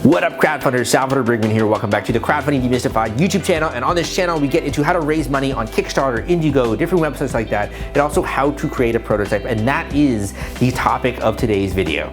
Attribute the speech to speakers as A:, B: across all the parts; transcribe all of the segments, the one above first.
A: What up, crowdfunders? Salvador Briggman here. Welcome back to the Crowdfunding Demystified YouTube channel. And on this channel, we get into how to raise money on Kickstarter, Indiegogo, different websites like that, and also how to create a prototype. And that is the topic of today's video.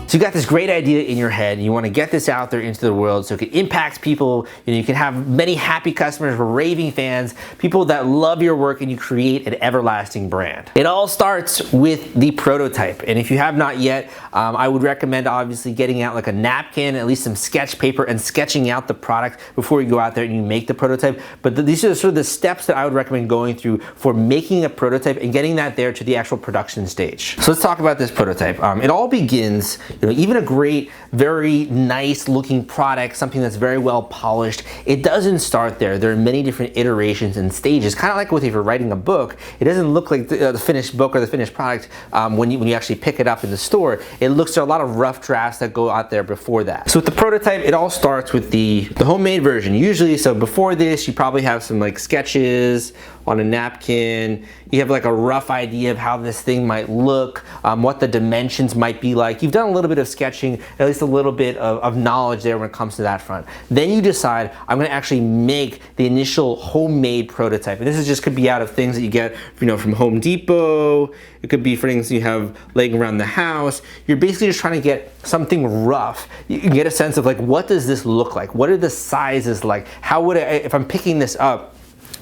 A: So you got this great idea in your head, and you want to get this out there into the world so it can impact people, and you can have many happy customers, raving fans, people that love your work, and you create an everlasting brand. It all starts with the prototype, and if you have not yet, I would recommend obviously getting out like a napkin, at least some sketch paper, and sketching out the product before you go out there and you make the prototype. But these are sort of the steps that I would recommend going through for making a prototype and getting that there to the actual production stage. So let's talk about this prototype. It all begins, even a great, very nice looking product, something that's very well polished, it doesn't start there. There are many different iterations and stages. Kind of like if you're writing a book, it doesn't look like the finished book or the finished product when you actually pick it up in the store. It looks, there are a lot of rough drafts that go out there before that. So with the prototype, it all starts with the homemade version. Usually, so before this, you probably have some like sketches on a napkin. You have like a rough idea of how this thing might look, what the dimensions might be like. You've done a little bit of sketching, at least a little bit of knowledge there when it comes to that front. Then you decide, I'm gonna actually make the initial homemade prototype. And this is just could be out of things that you get from Home Depot. It could be for things you have laying around the house. You're basically just trying to get something rough. You can get a sense of like, what does this look like? What are the sizes like? How would if I'm picking this up,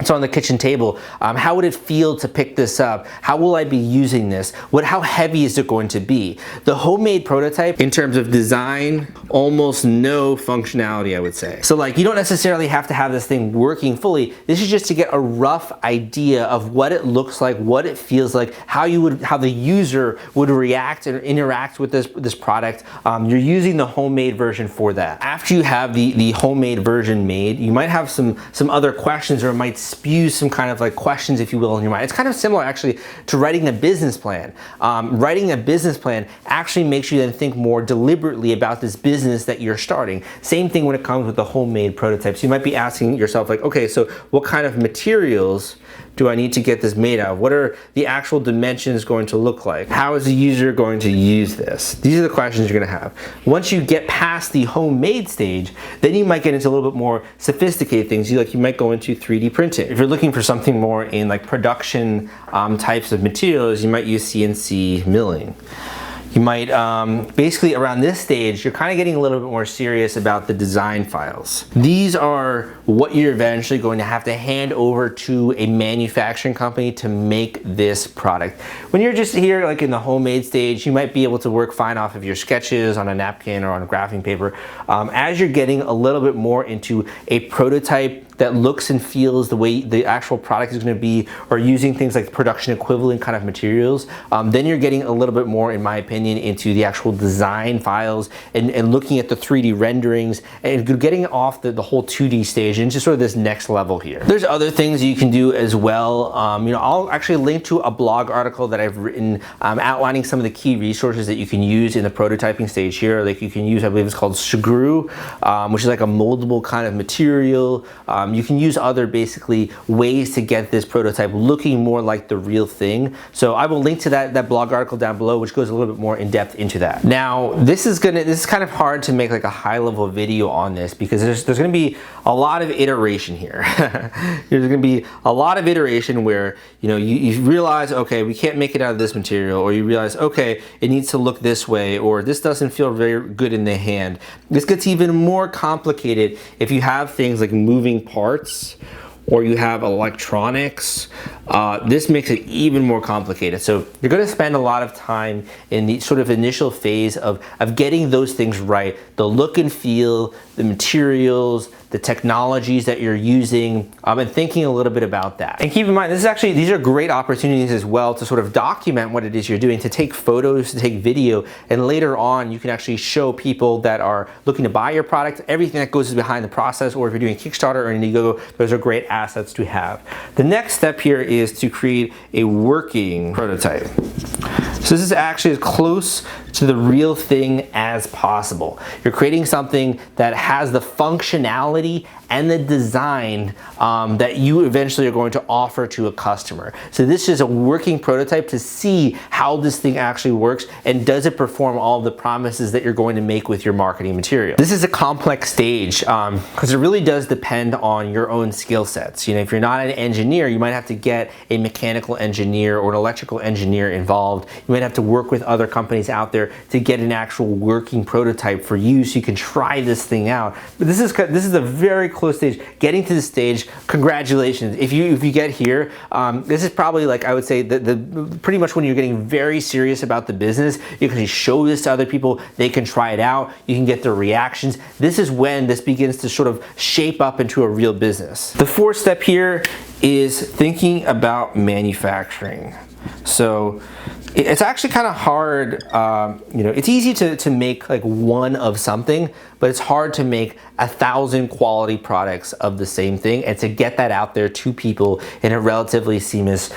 A: it's on the kitchen table. How would it feel to pick this up? How will I be using this? How heavy is it going to be? The homemade prototype, in terms of design, almost no functionality, I would say. So like, you don't necessarily have to have this thing working fully. This is just to get a rough idea of what it looks like, what it feels like, how the user would react and interact with this product. You're using the homemade version for that. After you have the homemade version made, you might have some other questions, or it might spew some kind of like questions, if you will, in your mind. It's kind of similar actually to writing a business plan. Writing a business plan actually makes you then think more deliberately about this business that you're starting. Same thing when it comes with the homemade prototypes. You might be asking yourself like, okay, so what kind of materials do I need to get this made out of? What are the actual dimensions going to look like? How is the user going to use this? These are the questions you're gonna have. Once you get past the homemade stage, then you might get into a little bit more sophisticated things. You might go into 3D printing. If you're looking for something more in like production types of materials, you might use CNC milling. You might, basically around this stage, you're kind of getting a little bit more serious about the design files. These are what you're eventually going to have to hand over to a manufacturing company to make this product. When you're just here like in the homemade stage, you might be able to work fine off of your sketches on a napkin or on a graphing paper. As you're getting a little bit more into a prototype that looks and feels the way the actual product is going to be, or using things like production equivalent kind of materials, then you're getting a little bit more, in my opinion, into the actual design files and looking at the 3D renderings and getting off the whole 2D stage and just sort of this next level here. There's other things you can do as well. I'll actually link to a blog article that I've written outlining some of the key resources that you can use in the prototyping stage here. Like you can use, I believe it's called Screw, which is like a moldable kind of material. You can use other basically ways to get this prototype looking more like the real thing. So I will link to that blog article down below, which goes a little bit more in depth into that. Now, this is kind of hard to make like a high level video on this because there's gonna be a lot of iteration here. There's gonna be a lot of iteration where you realize, okay, we can't make it out of this material, or you realize, okay, it needs to look this way, or this doesn't feel very good in the hand. This gets even more complicated if you have things like moving parts, or you have electronics. This makes it even more complicated. So you're going to spend a lot of time in the sort of initial phase of getting those things right. The look and feel, the materials, the technologies that you're using, and thinking a little bit about that. And keep in mind, these are great opportunities as well to sort of document what it is you're doing, to take photos, to take video, and later on you can actually show people that are looking to buy your product, everything that goes behind the process, or if you're doing Kickstarter or Indiegogo, those are great assets to have. The next step here is to create a working prototype. So this is actually as close to the real thing as possible. You're creating something that has the functionality quality and the design that you eventually are going to offer to a customer. So this is a working prototype to see how this thing actually works and does it perform all of the promises that you're going to make with your marketing material. This is a complex stage because it really does depend on your own skill sets. You know, if you're not an engineer, you might have to get a mechanical engineer or an electrical engineer involved. You might have to work with other companies out there to get an actual working prototype for you so you can try this thing out. But this is a very close stage. Getting to this stage, congratulations. If you get here, this is probably, like, I would say the pretty much when you're getting very serious about the business. You can show this to other people, they can try it out, you can get their reactions. This is when this begins to sort of shape up into a real business. The fourth step here is thinking about manufacturing. So it's actually kind of hard, you know, it's easy to make like one of something, but it's hard to make 1,000 quality products of the same thing and to get that out there to people in a relatively seamless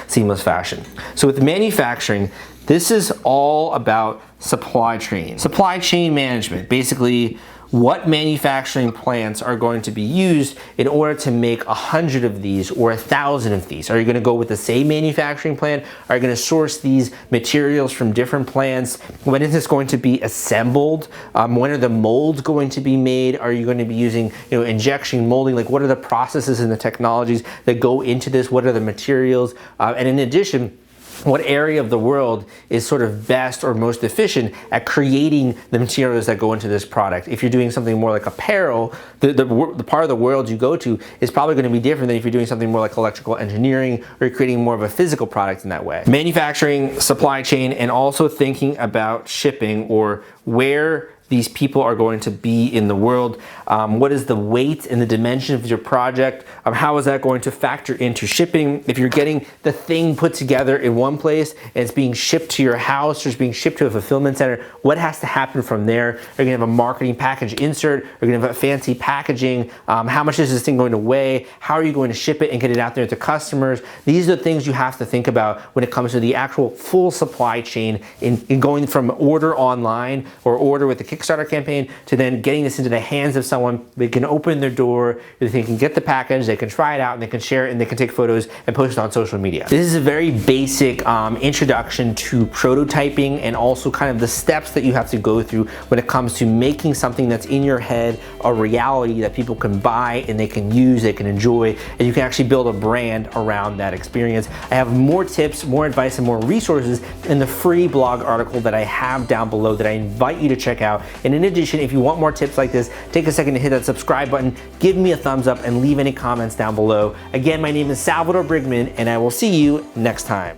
A: fashion. So with manufacturing, this is all about supply chain management. Basically, what manufacturing plants are going to be used in order to make 100 of these or 1,000 of these? Are you going to go with the same manufacturing plant? Are you going to source these materials from different plants? When is this going to be assembled? When are the molds going to be made? Are you going to be using, you know, injection molding? Like, what are the processes and the technologies that go into this? What are the materials? And in addition, what area of the world is sort of best or most efficient at creating the materials that go into this product? If you're doing something more like apparel, the part of the world you go to is probably going to be different than if you're doing something more like electrical engineering or you're creating more of a physical product in that way. Manufacturing, supply chain, and also thinking about shipping, or where these people are going to be in the world. What is the weight and the dimension of your project? How is that going to factor into shipping? If you're getting the thing put together in one place and it's being shipped to your house or it's being shipped to a fulfillment center, what has to happen from there? Are you gonna have a marketing package insert? Are you gonna have a fancy packaging? How much is this thing going to weigh? How are you going to ship it and get it out there to customers? These are the things you have to think about when it comes to the actual full supply chain in going from order online or order with the Kickstarter campaign to then getting this into the hands of someone. They can open their door, they can get the package, they can try it out, and they can share it, and they can take photos and post it on social media. This is a very basic introduction to prototyping and also kind of the steps that you have to go through when it comes to making something that's in your head a reality that people can buy and they can use, they can enjoy, and you can actually build a brand around that experience. I have more tips, more advice, and more resources in the free blog article that I have down below that I invite you to check out. And in addition, if you want more tips like this, take a second to hit that subscribe button, give me a thumbs up, and leave any comments down below. Again, my name is Salvador Briggman, and I will see you next time.